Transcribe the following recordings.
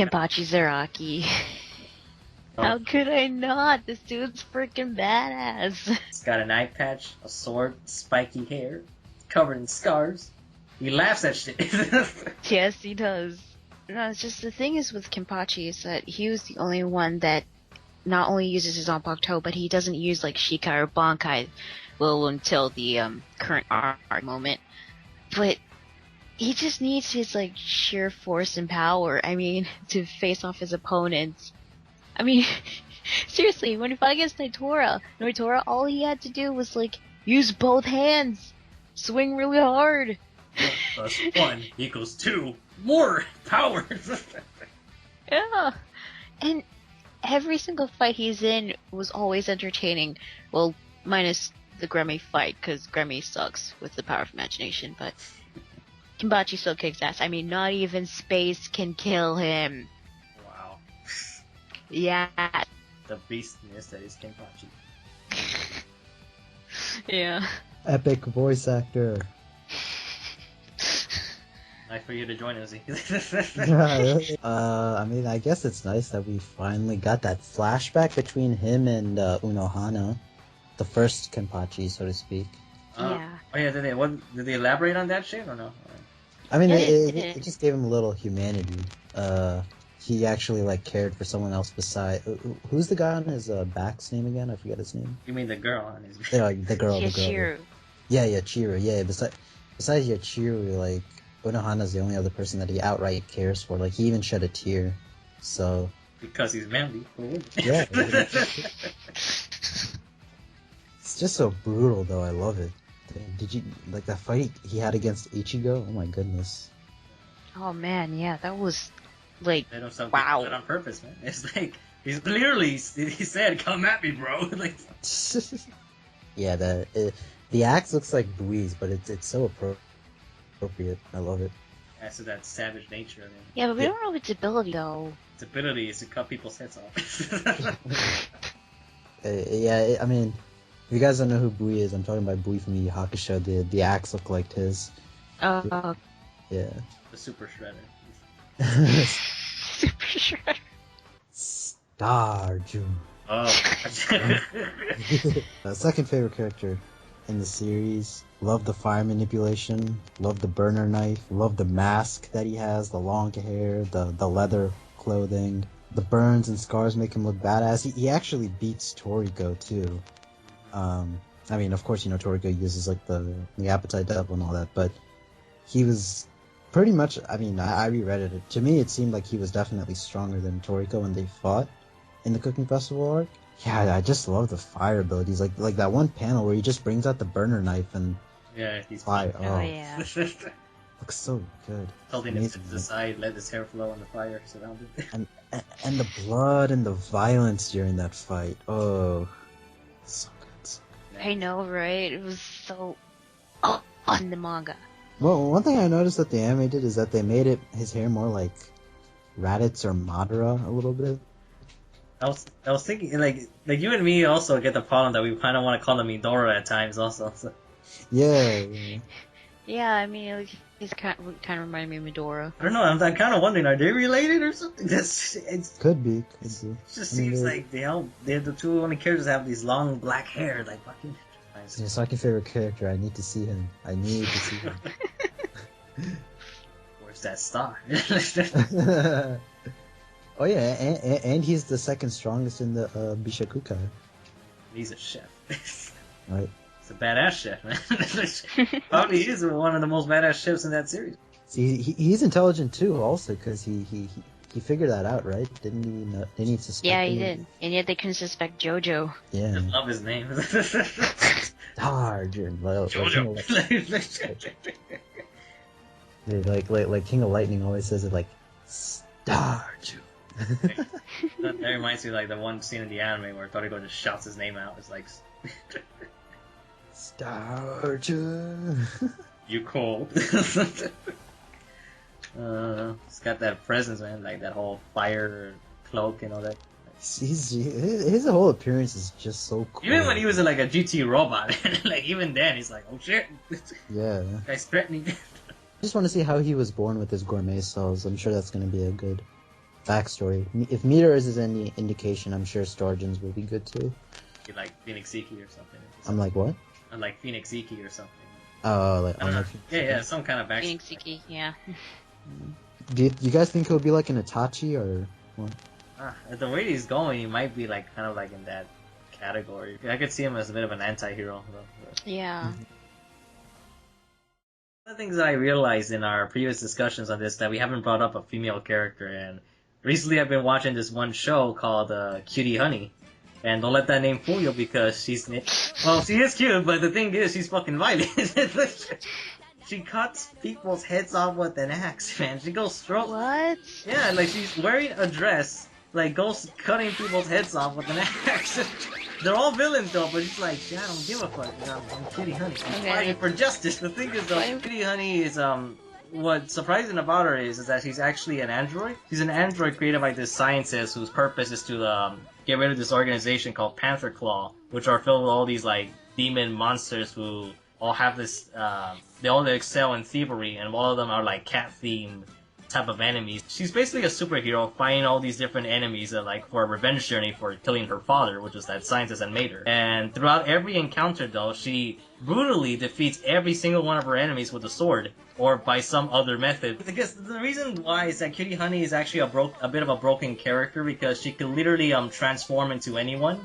Kenpachi Zaraki. How could I not? This dude's freaking badass. He's got an eye patch, a sword, spiky hair, covered in scars. He laughs at shit. Yes, he does. No, it's just the thing is with Kenpachi is that he was the only one that not only uses his Zanpakuto, but he doesn't use like Shikai or Bankai, well, until the current arc moment. But he just needs his like sheer force and power. I mean, to face off his opponents. I mean, seriously, when he fought against Noitora, all he had to do was like use both hands, swing really hard. Plus 1 equals 2 more power. Yeah, and every single fight he's in was always entertaining. Well, minus the Gremmy fight, because Gremmy sucks with the power of imagination, but Kenpachi still kicks ass. I mean, not even space can kill him. Wow. Yeah. The beastness that is Kenpachi. Yeah. Epic voice actor. Nice for you to join us. I mean, I guess it's nice that we finally got that flashback between him and Unohana, the first Kenpachi, so to speak. Yeah. Oh yeah, did they elaborate on that shit or no? I mean, Yeah, it just gave him a little humanity. He actually like cared for someone else beside. Who's the guy on his back's name again? I forget his name. You mean the girl on his Yeah, the girl. Chihiro. Yeah, Chihiro. Yeah, besides Chihiro, like Unohana's the only other person that he outright cares for. Like he even shed a tear. So. Because he's manly. Yeah. It's just so brutal, though. I love it. Did you like that fight he had against Ichigo? Oh my goodness. Oh man, yeah, that was like wow. On purpose, man. It's like he's literally he said, "Come at me, bro." Like. Yeah, the axe looks like Bui's, but it's so appropriate. I love it. As to that savage nature of him. Yeah, but we don't know its ability though. Its ability is to cut people's heads off. Yeah, I mean, if you guys don't know who Bui is, I'm talking about Bui from Yu Hakusho. The axe looked like his. Yeah. The Super Shredder. Super Shredder. Starju. Oh. Second favorite character in the series. Love the fire manipulation. Love the burner knife. Love the mask that he has. The long hair. The leather clothing. The burns and scars make him look badass. He actually beats Toriko too. I mean, of course, Toriko uses like the appetite double and all that, but he was pretty much. I mean, I reread it. To me, it seemed like he was definitely stronger than Toriko when they fought in the Cooking Festival arc. Yeah, I just love the fire abilities. Like that one panel where he just brings out the burner knife and he's fire. Oh yeah. Looks so good. Told him to the side, let his hair flow on the fire surrounded. And the blood and the violence during that fight. Oh, so good. I know, right? It was so on the manga. Well, one thing I noticed that the anime did is that they made his hair more like Raditz or Madara a little bit. I was thinking like you and me also get the problem that we kind of want to call him Midora at times also. So. Yeah. Yeah, I mean, he's kind of reminding me of Midora. I don't know. I'm kind of wondering, are they related or something? Could be. It just seems like they're the two only characters that have these long black hair, like fucking. Yeah, second favorite character. I need to see him. Where's that star? Oh yeah, and he's the second strongest in the Bishakukai. He's a chef. Right. He's a badass chef, man. Probably is one of the most badass chefs in that series. See, he's intelligent too, also, because he figured that out, right? Didn't he? Didn't he suspect? Yeah, he did, and yet they couldn't suspect JoJo. Yeah. I love his name. JoJo. Like King of Lightning always says it like Starju. That reminds me of like the one scene in the anime where Toriko just shouts his name out. It's like Starju. You cold. It's got that presence, man, like that whole fire cloak and all that. His whole appearance is just so cool. Even when he was like a GT robot, like even then he's like, oh shit. Yeah. Guy's threatening. I just want to see how he was born with his gourmet cells. I'm sure that's going to be a good backstory. If Meteor is any indication, I'm sure Storgens will be good too. Like Phoenix Iki or something. I'm like, what? Like Phoenix Iki or something. Oh, like, I don't know. Phoenix Yeah, Iki. yeah, some kind of backstory. Phoenix Iki, yeah. Do you guys think he'll be like an Itachi or what? The way he's going, he might be like kind of like in that category. I could see him as a bit of an anti-hero. Yeah. One of the things that I realized in our previous discussions on this that we haven't brought up a female character, and recently I've been watching this one show called Cutie Honey. And don't let that name fool you because she is cute, but the thing is she's fucking violent. She cuts people's heads off with an axe, man. She goes straight. What? Yeah, like she's wearing a dress, like goes cutting people's heads off with an axe. They're all villains though, but she's like, I don't give a fuck. I'm Cutie Honey. I'm fighting for justice. The thing is though, Cutie Honey is what's surprising about her is that she's actually an android. She's an android created by this scientist whose purpose is to get rid of this organization called Panther Claw, which are filled with all these like demon monsters who all have this. They all excel in thievery, and all of them are like cat themed type of enemies. She's basically a superhero fighting all these different enemies like for a revenge journey for killing her father, which was that scientist that made her. And throughout every encounter though, she brutally defeats every single one of her enemies with a sword or by some other method. Because the reason why is that Cutie Honey is actually a bit of a broken character because she could literally transform into anyone,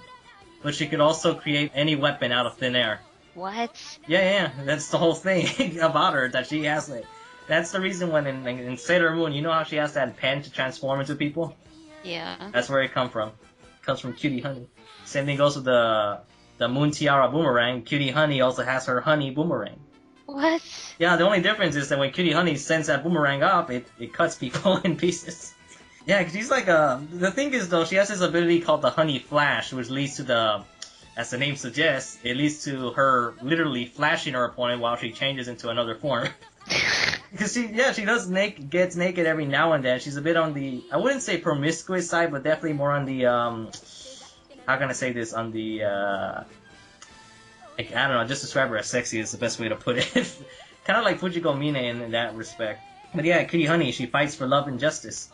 but she could also create any weapon out of thin air. What? Yeah, that's the whole thing about her, that she has like. That's the reason when in Sailor Moon, you know how she has that pen to transform into people? Yeah. That's where it comes from. It comes from Cutie Honey. Same thing goes with the Moon Tiara boomerang. Cutie Honey also has her honey boomerang. What? Yeah, the only difference is that when Cutie Honey sends that boomerang up, it cuts people in pieces. Yeah, 'cause she's like the thing is though, she has this ability called the Honey Flash, which leads to as the name suggests, it leads to her literally flashing her opponent while she changes into another form. Because she gets naked every now and then. She's a bit on the, I wouldn't say promiscuous side, but definitely more on the, how can I say this, on the, like, I don't know, just describe her as sexy is the best way to put it. Kind of like Fujiko Mine in that respect. But yeah, Cutie Honey, she fights for love and justice.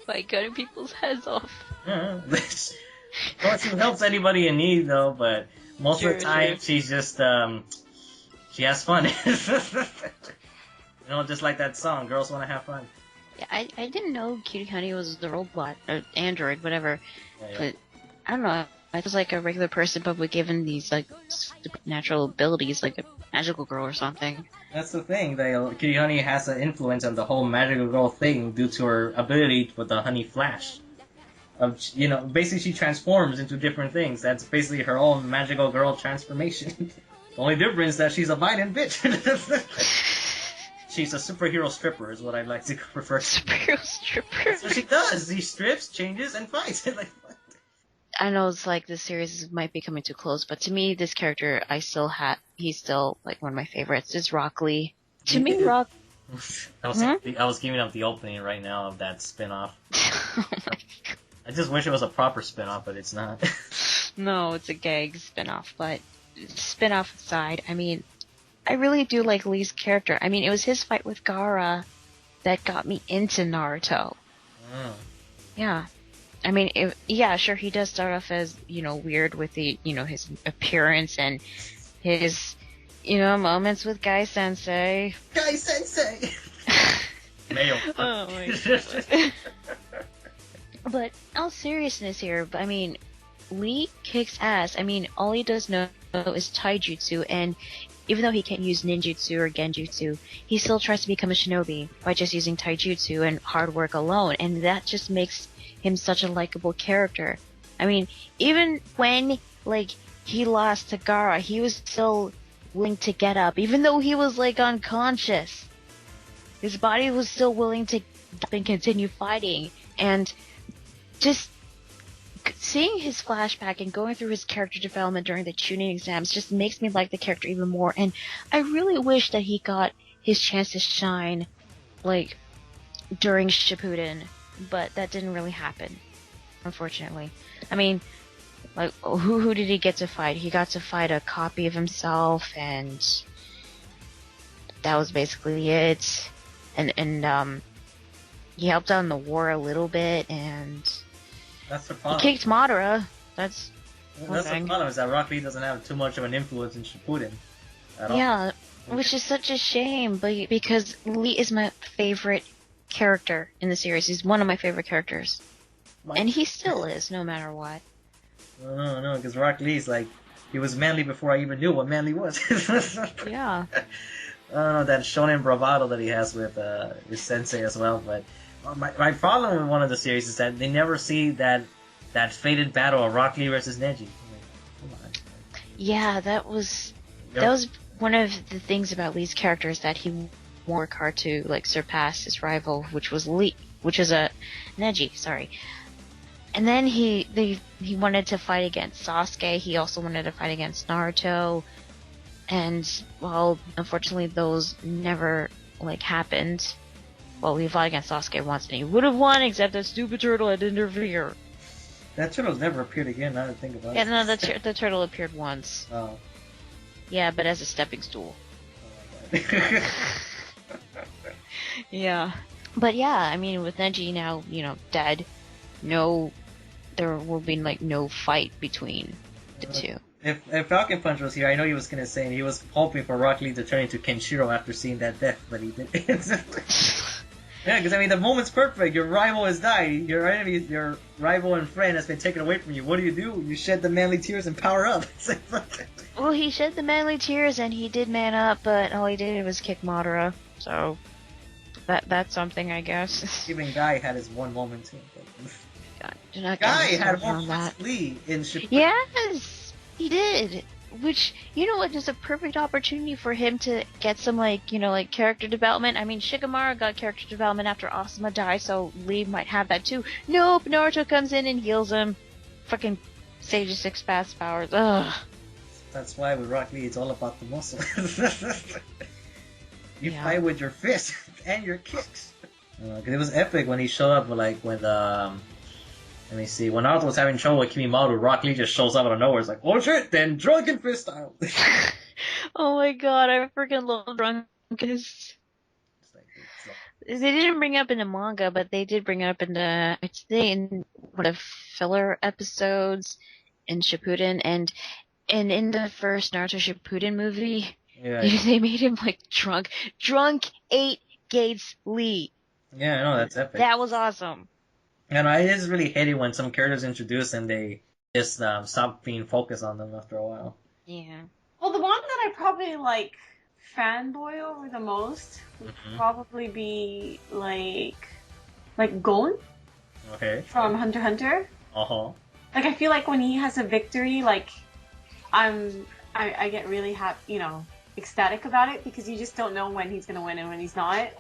By cutting people's heads off. Well, she helps anybody in need though, but most of the time she's just, she has fun. Just like that song, Girls Wanna Have Fun. Yeah, I didn't know Cutie Honey was the robot, or android, whatever. Yeah. But, I don't know, I was like a regular person, but was given these, like, natural abilities, like a magical girl or something. That's the thing, Cutie Honey has an influence on the whole magical girl thing due to her ability with the Honey Flash. Basically she transforms into different things. That's basically her own magical girl transformation. The only difference is that she's a violent bitch. She's a superhero stripper is what I'd like to prefer. Superhero stripper? That's what she does. She strips, changes, and fights. Like, what? I know it's like this series might be coming too close, but to me, this character, he's still like one of my favorites. Is Rock Lee. To me, Rock... I was giving up the opening right now of that spin-off. Oh my God. I just wish it was a proper spin-off, but it's not. No, it's a gag spin-off, but spin-off aside, I mean, I really do like Lee's character. I mean, it was his fight with Gaara that got me into Naruto. Mm. Yeah. I mean, sure, he does start off as, weird with the, his appearance and his, moments with Guy Sensei. Guy Sensei! Mayo. Oh my God. But, all seriousness here, I mean, Lee kicks ass. I mean, all he does know is taijutsu, and even though he can't use ninjutsu or genjutsu, he still tries to become a shinobi by just using taijutsu and hard work alone, and that just makes him such a likable character. I mean, even when, he lost to Gaara, he was still willing to get up, even though he was, unconscious. His body was still willing to get up and continue fighting, and just seeing his flashback and going through his character development during the tuning exams just makes me like the character even more, and I really wish that he got his chance to shine, during Shippuden, but that didn't really happen, unfortunately. I mean, who did he get to fight? He got to fight a copy of himself, and that was basically it. And he helped out in the war a little bit, and that's the he problem. kicked Madara. That's the problem is that Rock Lee doesn't have too much of an influence in Shippuden at all. Yeah, which is such a shame, but because Lee is my favorite character in the series. He's one of my favorite characters. And he still is, no matter what. No, because Rock Lee's like, he was manly before I even knew what manly was. Yeah. I don't know, that shonen bravado that he has with his sensei as well, but my problem with one of the series is that they never see that fated battle of Rock Lee versus Neji. Come on. Yeah, that was one of the things about Lee's character, is that he worked hard to like surpass his rival, which was Neji, sorry. And then he wanted to fight against Sasuke. He also wanted to fight against Naruto. And, well, unfortunately those never, like, happened. Well, he fought against Sasuke once and he would have won, except that stupid turtle had interfered. That turtle's never appeared again, now that I think about it. Yeah, no, the turtle appeared once. Oh. Yeah, but as a stepping stool. Oh my god. Yeah. But yeah, I mean, with Neji now, dead, there will be, like, no fight between the two. If Falcon Punch was here, I know he was gonna say he was hoping for Rock Lee to turn into Kenshiro after seeing that death, but he didn't. Yeah, because I mean the moment's perfect. Your rival has died. Your enemy, your rival and friend has been taken away from you. What do? You shed the manly tears and power up. Well, he shed the manly tears and he did man up, but all he did was kick Madara. So that's something, I guess. Even Guy had his one moment too. God, Guy had more fun Lee in Shippuden. Yes. He did, which, is a perfect opportunity for him to get some, character development. I mean, Shikamaru got character development after Asuma died, so Lee might have that too. Nope, Naruto comes in and heals him. Fucking Sage 6 fast powers. Ugh. That's why with Rock Lee, it's all about the muscle. You fight with your fists and your kicks. Because it was epic when he showed up, let me see. When Naruto was having trouble with Kimimaro, Rock Lee just shows up out of nowhere. It's like, oh shit, then Drunken Fist style. Oh my god, I freaking love Drunken Fist. They didn't bring it up in the manga, but they did bring it up in one of filler episodes in Shippuden, and in the first Naruto Shippuden movie, they made him like drunk 8 Gates Lee. Yeah, I know, that's epic. That was awesome. And I just really hate it when some characters introduce and they just stop being focused on them after a while. Yeah. Well, the one that I probably fanboy over the most would probably be like Gon. Okay. From Hunter x Hunter. Uh-huh. I feel like when he has a victory, I get really happy, ecstatic about it, because you just don't know when he's gonna win and when he's not.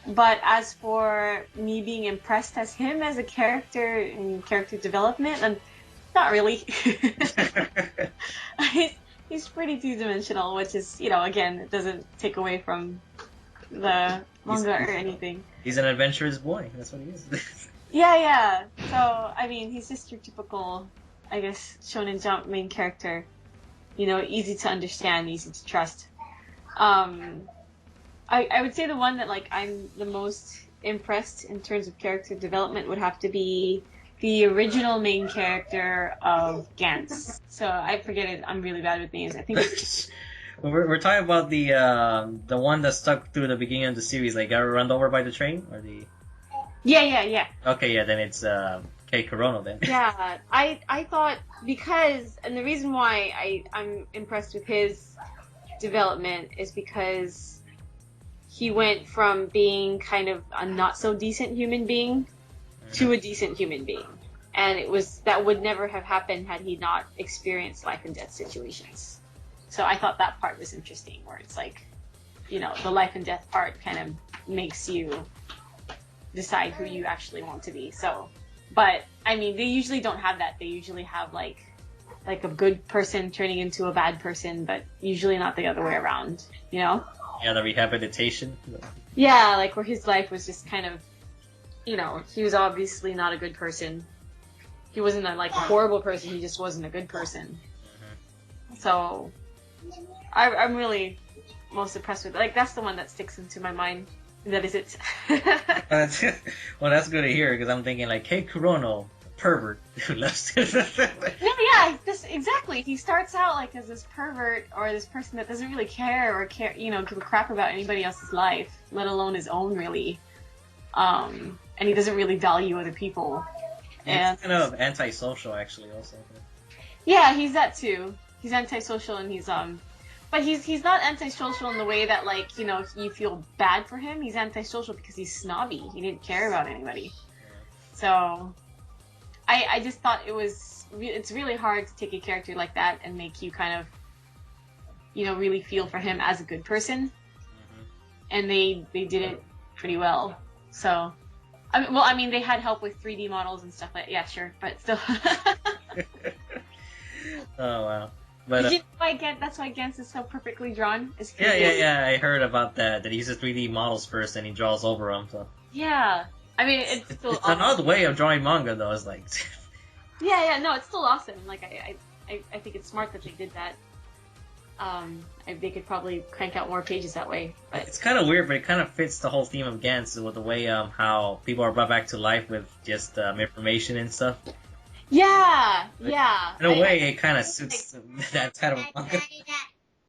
But as for me being impressed as him as a character and character development, and not really. He's pretty two-dimensional, which is, again, it doesn't take away from the manga or anything. He's an adventurous boy. That's what he is. Yeah. So, I mean, he's just your typical, I guess, Shonen Jump main character. Easy to understand, easy to trust. I would say the one that I'm the most impressed in terms of character development would have to be the original main character of Gantz. So I forget it. I'm really bad with names. I think it's... we're talking about the one that stuck through the beginning of the series, got run over by the train, or the... Yeah. Okay, yeah, then it's Kei Korono then. Yeah, I thought, because, and the reason why I'm impressed with his development is because he went from being kind of a not so decent human being to a decent human being. And that would never have happened had he not experienced life and death situations. So I thought that part was interesting, where it's the life and death part kind of makes you decide who you actually want to be. So, but I mean, they usually don't have that. They usually have like a good person turning into a bad person, but usually not the other way around, Yeah, the rehabilitation. Yeah, where his life was just kind of, he was obviously not a good person. He wasn't a horrible person, he just wasn't a good person. So, I'm really most impressed with, that's the one that sticks into my mind That is it. Well, that's good to hear, because I'm thinking, like, hey, Kurono, pervert who loves to... Yeah, exactly. He starts out, like, as this pervert, or this person that doesn't really care, give a crap about anybody else's life, let alone his own, really. And he doesn't really value other people. And he's kind of antisocial, actually, also. Yeah, he's that too. He's antisocial, and he's but he's not antisocial in the way that, like, you feel bad for him. He's antisocial because he's snobby. He didn't care about anybody. So, I just thought it's really hard to take a character like that and make you kind of, really feel for him as a good person. And they did it pretty well. So, they had help with 3D models and stuff like that. Yeah, sure, but still. Oh, wow. But, that's why Gantz is so perfectly drawn. Yeah, I heard about that he uses 3D models first and he draws over them, so... Yeah. I mean, it's still It's awesome. an odd way of drawing manga, though, it's like... Yeah, no, it's still awesome. Like, I think it's smart that they did that. They could probably crank out more pages that way. But it's kind of weird, but it kind of fits the whole theme of Gantz with the way, how people are brought back to life with just, information and stuff. Yeah. In a way, it kind of suits that kind of manga.